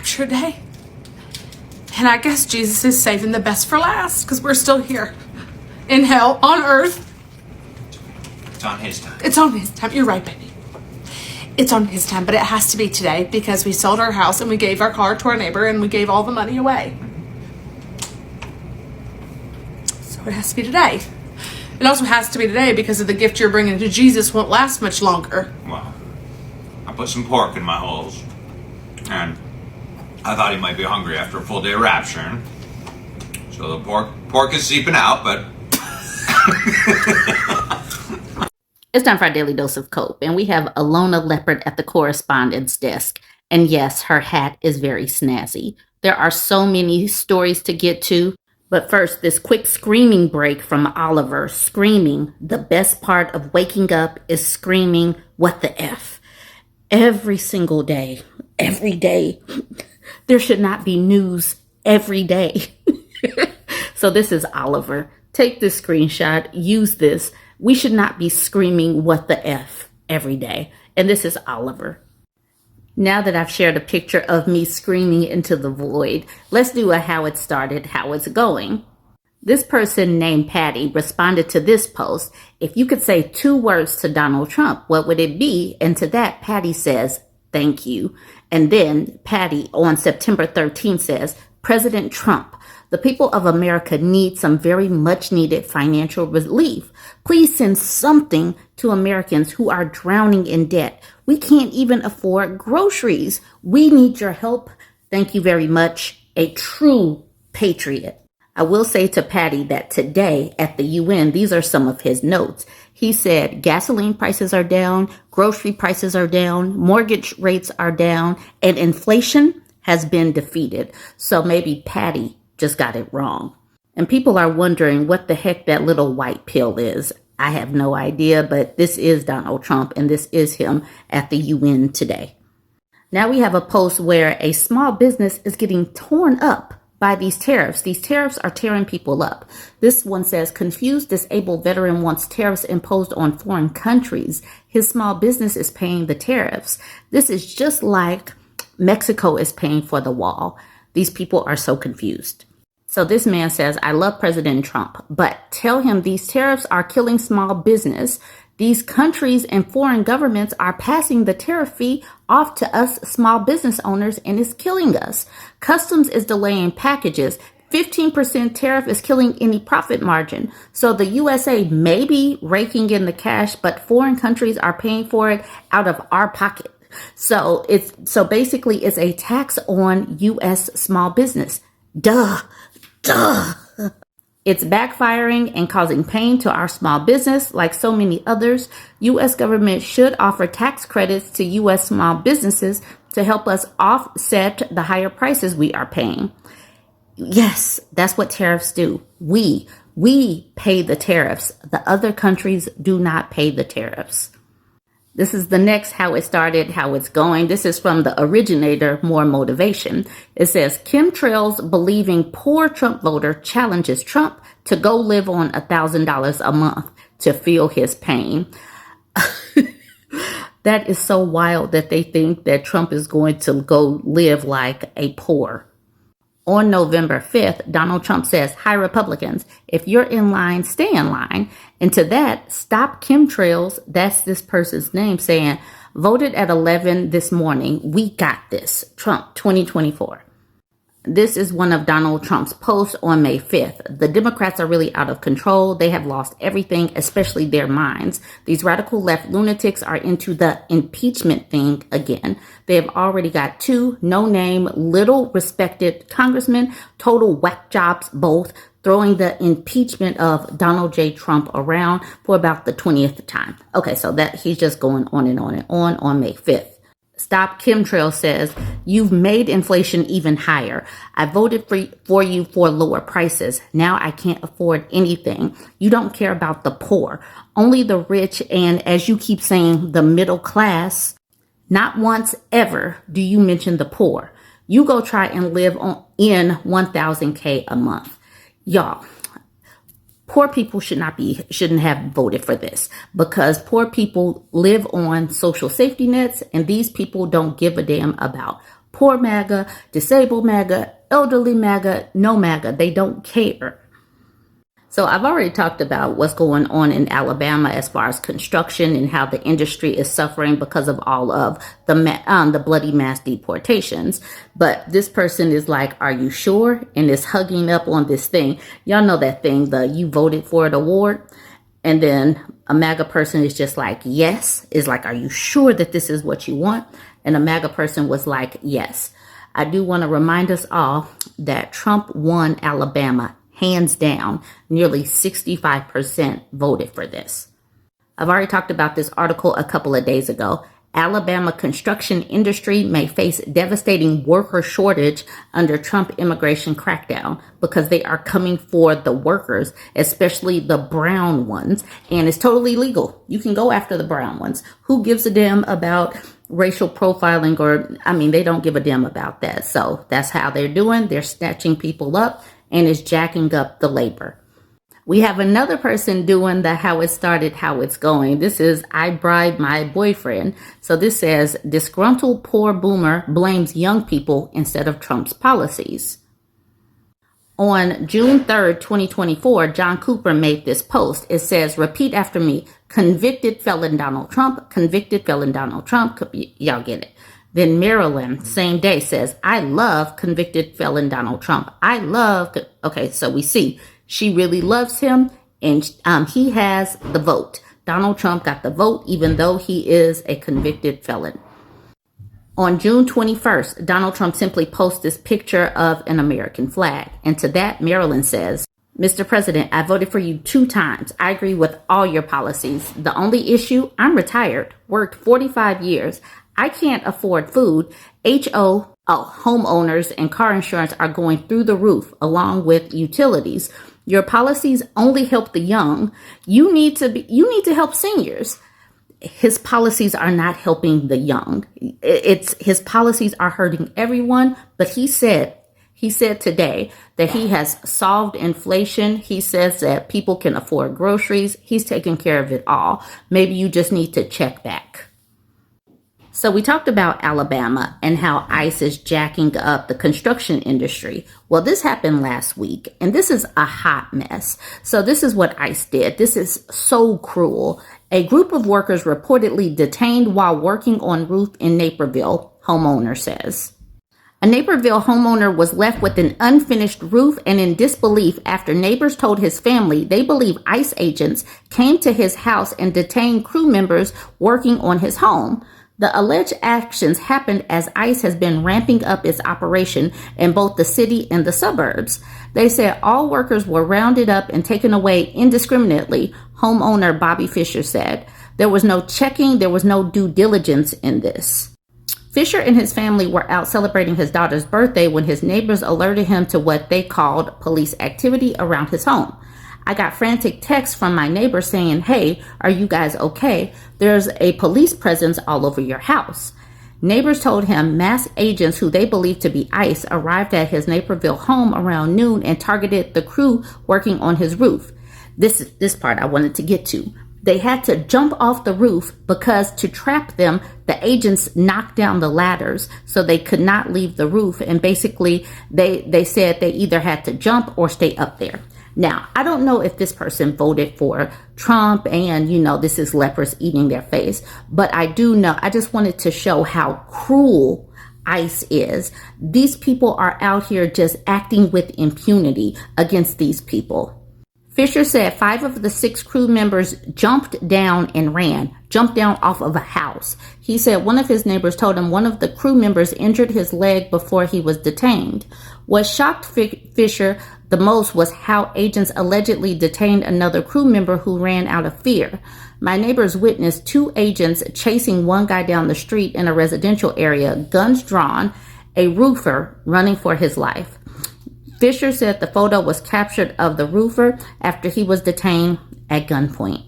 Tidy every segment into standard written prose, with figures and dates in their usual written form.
rapture day. And I guess Jesus is saving the best for last because we're still here in hell on earth. It's on his time. It's on his time. You're right, baby. It's on his time, but it has to be today because we sold our house and we gave our car to our neighbor and we gave all the money away. So it has to be today. It also has to be today because of the gift you're bringing to Jesus won't last much longer. Well, I put some pork in my holes, and I thought he might be hungry after a full day of rapturing. So the pork is seeping out, but... It's time for our daily dose of Cope, and we have Alona Leopard at the correspondence desk. And yes, her hat is very snazzy. There are so many stories to get to, but first, this quick screaming break from Oliver, screaming, the best part of waking up is screaming, what the F? Every single day, every day. There should not be news every day. So this is Oliver. Take this screenshot, use this. We should not be screaming what the F every day. And this is Oliver. Now that I've shared a picture of me screaming into the void, let's do a how it started, how it's going. This person named Patty responded to this post. If you could say 2 words to Donald Trump, what would it be? And to that, Patty says, thank you. And then Patty on September 13th says, President Trump, the people of America need some very much needed financial relief. Please send something to Americans who are drowning in debt. We can't even afford groceries. We need your help. Thank you very much. A true patriot. I will say to Patty that today at the UN, these are some of his notes. He said gasoline prices are down, grocery prices are down, mortgage rates are down, and inflation has been defeated. So maybe Patty just got it wrong. And people are wondering what the heck that little white pill is. I have no idea, but this is Donald Trump and this is him at the UN today. Now we have a post where a small business is getting torn up by these tariffs. These tariffs are tearing people up. This one says, confused disabled veteran wants tariffs imposed on foreign countries. His small business is paying the tariffs. This is just like Mexico is paying for the wall. These people are so confused. So this man says, I love President Trump, but tell him these tariffs are killing small business. These countries and foreign governments are passing the tariff fee off to us small business owners and it's killing us. Customs is delaying packages. 15% tariff is killing any profit margin. So the USA may be raking in the cash, but foreign countries are paying for it out of our pocket. So basically it's a tax on US small business. Duh. It's backfiring and causing pain to our small business like so many others. U.S. government should offer tax credits to U.S. small businesses to help us offset the higher prices we are paying. Yes, that's what tariffs do. We pay the tariffs. The other countries do not pay the tariffs. This is the next how it started, how it's going. This is from the originator, More Motivation. It says, chemtrails believing poor Trump voter challenges Trump to go live on $1,000 a month to feel his pain. That is so wild that they think that Trump is going to go live like a poor. On November 5th, Donald Trump says, hi, Republicans, if you're in line, stay in line. And to that, stop chemtrails. That's this person's name saying, voted at 11 this morning. We got this. Trump 2024. This is one of Donald Trump's posts on May 5th. The Democrats are really out of control. They have lost everything, especially their minds. These radical left lunatics are into the impeachment thing again. They have already got 2 no-name, little respected congressmen, total whack jobs both, throwing the impeachment of Donald J. Trump around for about the 20th time. Okay, so that he's just going on and on and on May 5th. Stop Chemtrail says, you've made inflation even higher. I voted for you for lower prices. Now I can't afford anything. You don't care about the poor, only the rich. And as you keep saying, the middle class. Not once ever do you mention the poor. You go try and live in 1,000K a month. Y'all, poor people shouldn't have voted for this because poor people live on social safety nets and these people don't give a damn about Poor MAGA, disabled MAGA, elderly MAGA, no MAGA. They don't care. So I've already talked about what's going on in Alabama as far as construction and how the industry is suffering because of all of the bloody mass deportations. But this person is like, are you sure? And is hugging up on this thing. Y'all know that thing, the you voted for it award. And then a MAGA person is just like, yes. Is like, are you sure that this is what you want? And a MAGA person was like, yes. I do want to remind us all that Trump won Alabama. Hands down, nearly 65% voted for this. I've already talked about this article a couple of days ago. Alabama construction industry may face devastating worker shortage under Trump immigration crackdown because they are coming for the workers, especially the brown ones. And it's totally legal. You can go after the brown ones. Who gives a damn about racial profiling? They don't give a damn about that. So that's how they're doing. They're snatching people up and is jacking up the labor. We have another person doing the how it started, how it's going. This is I bribed my boyfriend. So this says disgruntled poor boomer blames young people instead of Trump's policies. On June 3rd, 2024, John Cooper made this post. It says, repeat after me, convicted felon Donald Trump, convicted felon Donald Trump. Y'all get it. Then Maryland, same day, says, I love convicted felon Donald Trump. Okay, so we see she really loves him, and he has the vote. Donald Trump got the vote, even though he is a convicted felon. On June 21st, Donald Trump simply posts this picture of an American flag. And to that, Maryland says, Mr. President, I voted for you 2 times. I agree with all your policies. The only issue, I'm retired, worked 45 years. I can't afford food. Homeowners and car insurance are going through the roof, along with utilities. Your policies only help the young. You need to help seniors. His policies are not helping the young. His policies are hurting everyone. But he said today that he has solved inflation. He says that people can afford groceries. He's taking care of it all. Maybe you just need to check back. So we talked about Alabama and how ICE is jacking up the construction industry. Well, this happened last week, and this is a hot mess. So this is what ICE did. This is so cruel. A group of workers reportedly detained while working on roof in Naperville, homeowner says. A Naperville homeowner was left with an unfinished roof and in disbelief after neighbors told his family they believe ICE agents came to his house and detained crew members working on his home. The alleged actions happened as ICE has been ramping up its operation in both the city and the suburbs. They said all workers were rounded up and taken away indiscriminately, homeowner Bobby Fisher said. There was no checking, there was no due diligence in this. Fisher and his family were out celebrating his daughter's birthday when his neighbors alerted him to what they called police activity around his home. I got frantic texts from my neighbor saying, hey, are you guys okay? There's a police presence all over your house. Neighbors told him masked agents who they believed to be ICE arrived at his Naperville home around noon and targeted the crew working on his roof. This part I wanted to get to. They had to jump off the roof because to trap them, the agents knocked down the ladders so they could not leave the roof. And basically, they said they either had to jump or stay up there. Now, I don't know if this person voted for Trump and, this is lepers eating their face. But I do know, I just wanted to show how cruel ICE is. These people are out here just acting with impunity against these people. Fisher said 5 of the 6 crew members jumped down and ran, jumped down off of a house. He said one of his neighbors told him one of the crew members injured his leg before he was detained. What shocked Fisher the most was how agents allegedly detained another crew member who ran out of fear. My neighbors witnessed 2 agents chasing one guy down the street in a residential area, guns drawn, a roofer running for his life. Fisher said the photo was captured of the roofer after he was detained at gunpoint.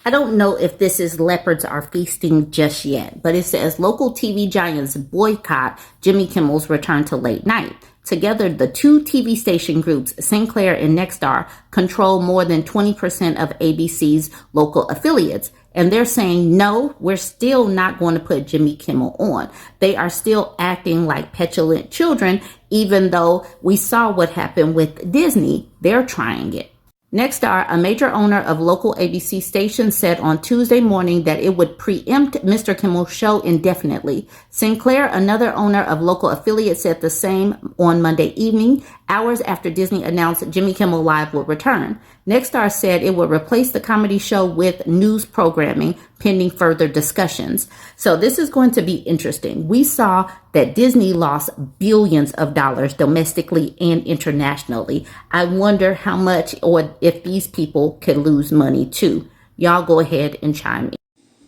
I don't know if this is Leopards are feasting just yet, but it says local TV giants boycott Jimmy Kimmel's return to late night. Together, the two TV station groups, Sinclair and Nexstar, control more than 20% of ABC's local affiliates. And they're saying, no, we're still not going to put Jimmy Kimmel on. They are still acting like petulant children, even though we saw what happened with Disney. They're trying it. Nexstar, a major owner of local ABC stations, said on Tuesday morning that it would preempt Mr. Kimmel's show indefinitely. Sinclair, another owner of local affiliates, said the same on Monday evening, hours after Disney announced Jimmy Kimmel Live would return. Nexstar said it would replace the comedy show with news programming, pending further discussions. So this is going to be interesting. We saw that Disney lost billions of dollars domestically and internationally. I wonder how much, or if these people could lose money too. Y'all go ahead and chime in.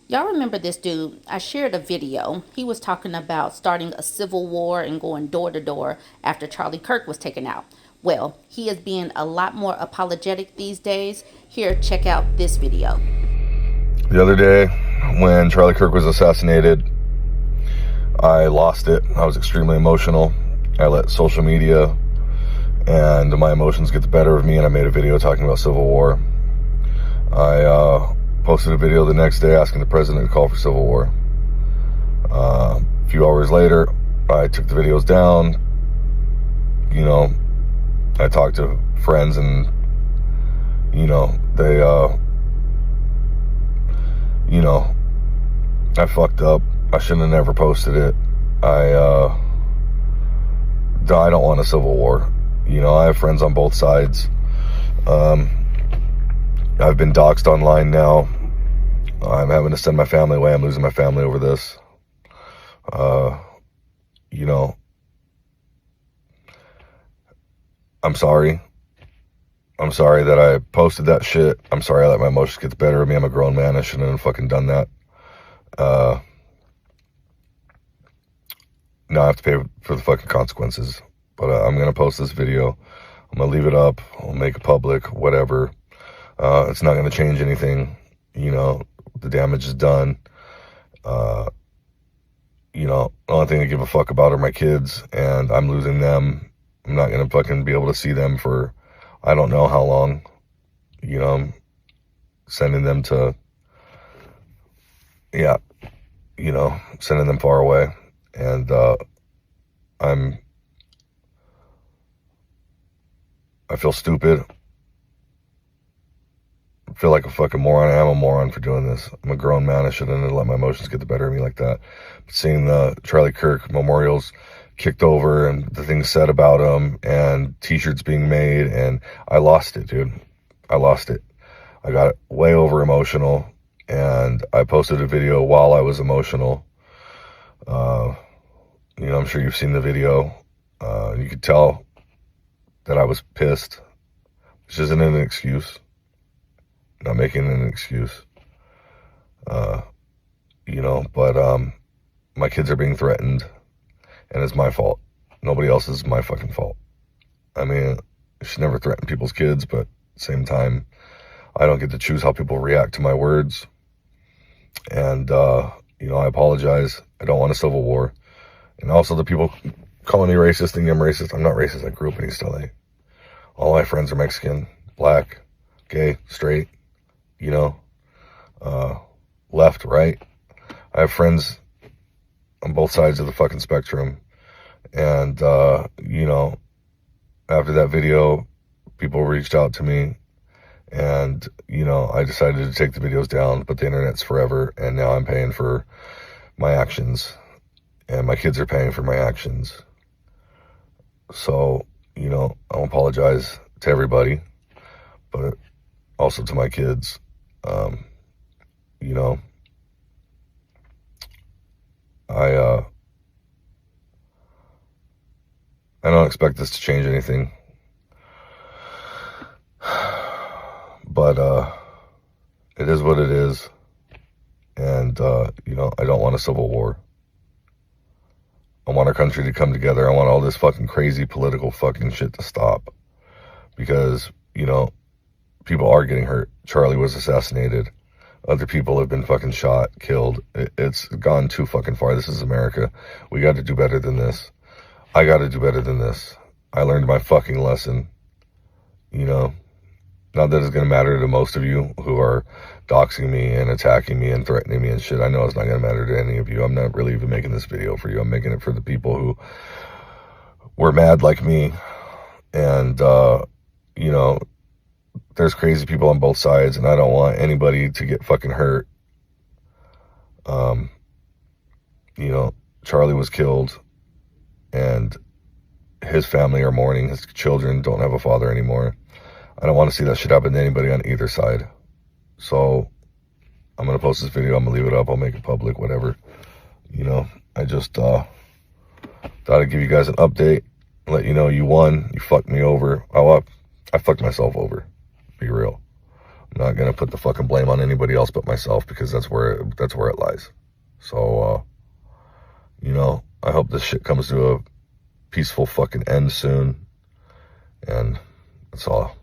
Y'all remember this dude? I shared a video. He was talking about starting a civil war and going door to door after Charlie Kirk was taken out. Well, he is being a lot more apologetic these days. Here, check out this video. The other day, when Charlie Kirk was assassinated, I lost it. I was extremely emotional. I let social media and my emotions get the better of me, and I made a video talking about civil war. I posted a video the next day asking the president to call for civil war. A few hours later, I took the videos down. You know, I talked to friends, and they I fucked up. I shouldn't have never posted it. I don't want a civil war. I have friends on both sides. I've been doxxed online now. I'm having to send my family away. I'm losing my family over this. I'm sorry. I'm sorry that I posted that shit. I'm sorry I let my emotions get the better of me. I'm a grown man. I shouldn't have fucking done that. Now I have to pay for the fucking consequences. But I'm going to post this video. I'm going to leave it up. I'll make it public, whatever. It's not going to change anything. The damage is done. The only thing I give a fuck about are my kids, and I'm losing them. I'm not going to fucking be able to see them for I don't know how long. I'm sending them to, sending them far away. And I feel stupid. I feel like a fucking moron. I am a moron for doing this. I'm a grown man. I shouldn't have let my emotions get the better of me like that. But seeing the Charlie Kirk memorials kicked over and the things said about him and t-shirts being made, and I lost it, dude. I lost it. I got way over emotional, and I posted a video while I was emotional. I'm sure you've seen the video. You could tell that I was pissed, which isn't an excuse. Not making an excuse. But my kids are being threatened, and it's my fault. Nobody else is my fucking fault. I mean, I should never threaten people's kids, but at the same time, I don't get to choose how people react to my words. And, I apologize. I don't want a civil war. And also the people calling me racist, thinking I'm racist. I'm not racist. I grew up in East LA. All my friends are Mexican, black, gay, straight, left, right. I have friends on both sides of the fucking spectrum. And, after that video, people reached out to me, and, I decided to take the videos down, but the internet's forever, and now I'm paying for my actions, and my kids are paying for my actions. So, I'll apologize to everybody, but also to my kids. I don't expect this to change anything, but it is what it is, and I don't want a civil war. I want our country to come together. I want all this fucking crazy political fucking shit to stop, because people are getting hurt. Charlie was assassinated. Other people have been fucking shot, killed. It's gone too fucking far. This is America. We got to do better than this. I got to do better than this. I learned my fucking lesson. You know, not that it's going to matter to most of you who are doxing me and attacking me and threatening me and shit. I know it's not going to matter to any of you. I'm not really even making this video for you. I'm making it for the people who were mad like me. And, you know, there's crazy people on both sides, and I don't want anybody to get fucking hurt. You know, Charlie was killed, and his family are mourning. His children don't have a father anymore. I don't want to see that shit happen to anybody on either side. So I'm going to post this video. I'm going to leave it up. I'll make it public, whatever. You know, I just thought I'd give you guys an update, let you know you won. You fucked me over. I fucked myself over. Be real. I'm not going to put the fucking blame on anybody else but myself, because that's where it lies. So, you know, I hope this shit comes to a peaceful fucking end soon. And that's all.